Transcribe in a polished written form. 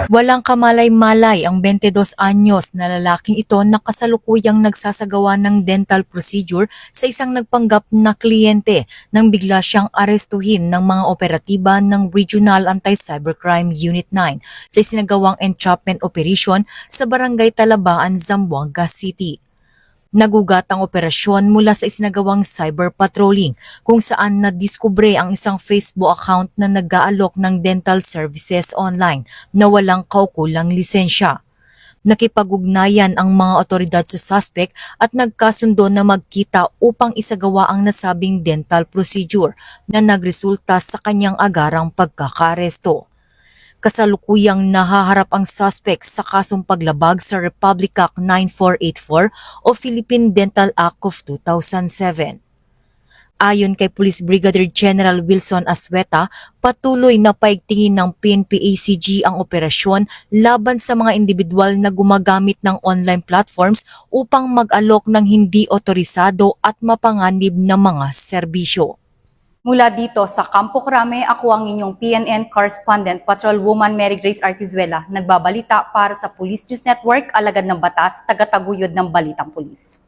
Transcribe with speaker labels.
Speaker 1: Walang kamalay-malay ang 22 anyos na lalaking ito na kasalukuyang nagsasagawa ng dental procedure sa isang nagpanggap na kliyente nang bigla siyang arestuhin ng mga operatiba ng Regional Anti-Cybercrime Unit 9 sa isinagawang entrapment operation sa Barangay Talabaan, Zamboanga City. Nagugat ang operasyon mula sa isinagawang cyber patrolling kung saan nadiskubre ang isang Facebook account na nag-aalok ng dental services online na walang kaukulang lisensya. Nakipag-ugnayan ang mga otoridad sa suspect at nagkasundo na magkita upang isagawa ang nasabing dental procedure na nagresulta sa kanyang agarang pagkakaresto. Kasalukuyang nahaharap ang suspect sa kasong paglabag sa Republic Act 9484 o Philippine Dental Act of 2007. Ayon kay Police Brigadier General Wilson Asweta, patuloy na paigtingin ng PNP-ACG ang operasyon laban sa mga individual na gumagamit ng online platforms upang mag-alok ng hindi otorisado at mapanganib na mga serbisyo. Mula dito sa Campo Crame, ako ang inyong PNN correspondent, Patrolwoman Mary Grace Artizuela, nagbabalita para sa Police News Network, alagad ng batas, tagataguyod ng Balitang Pulis.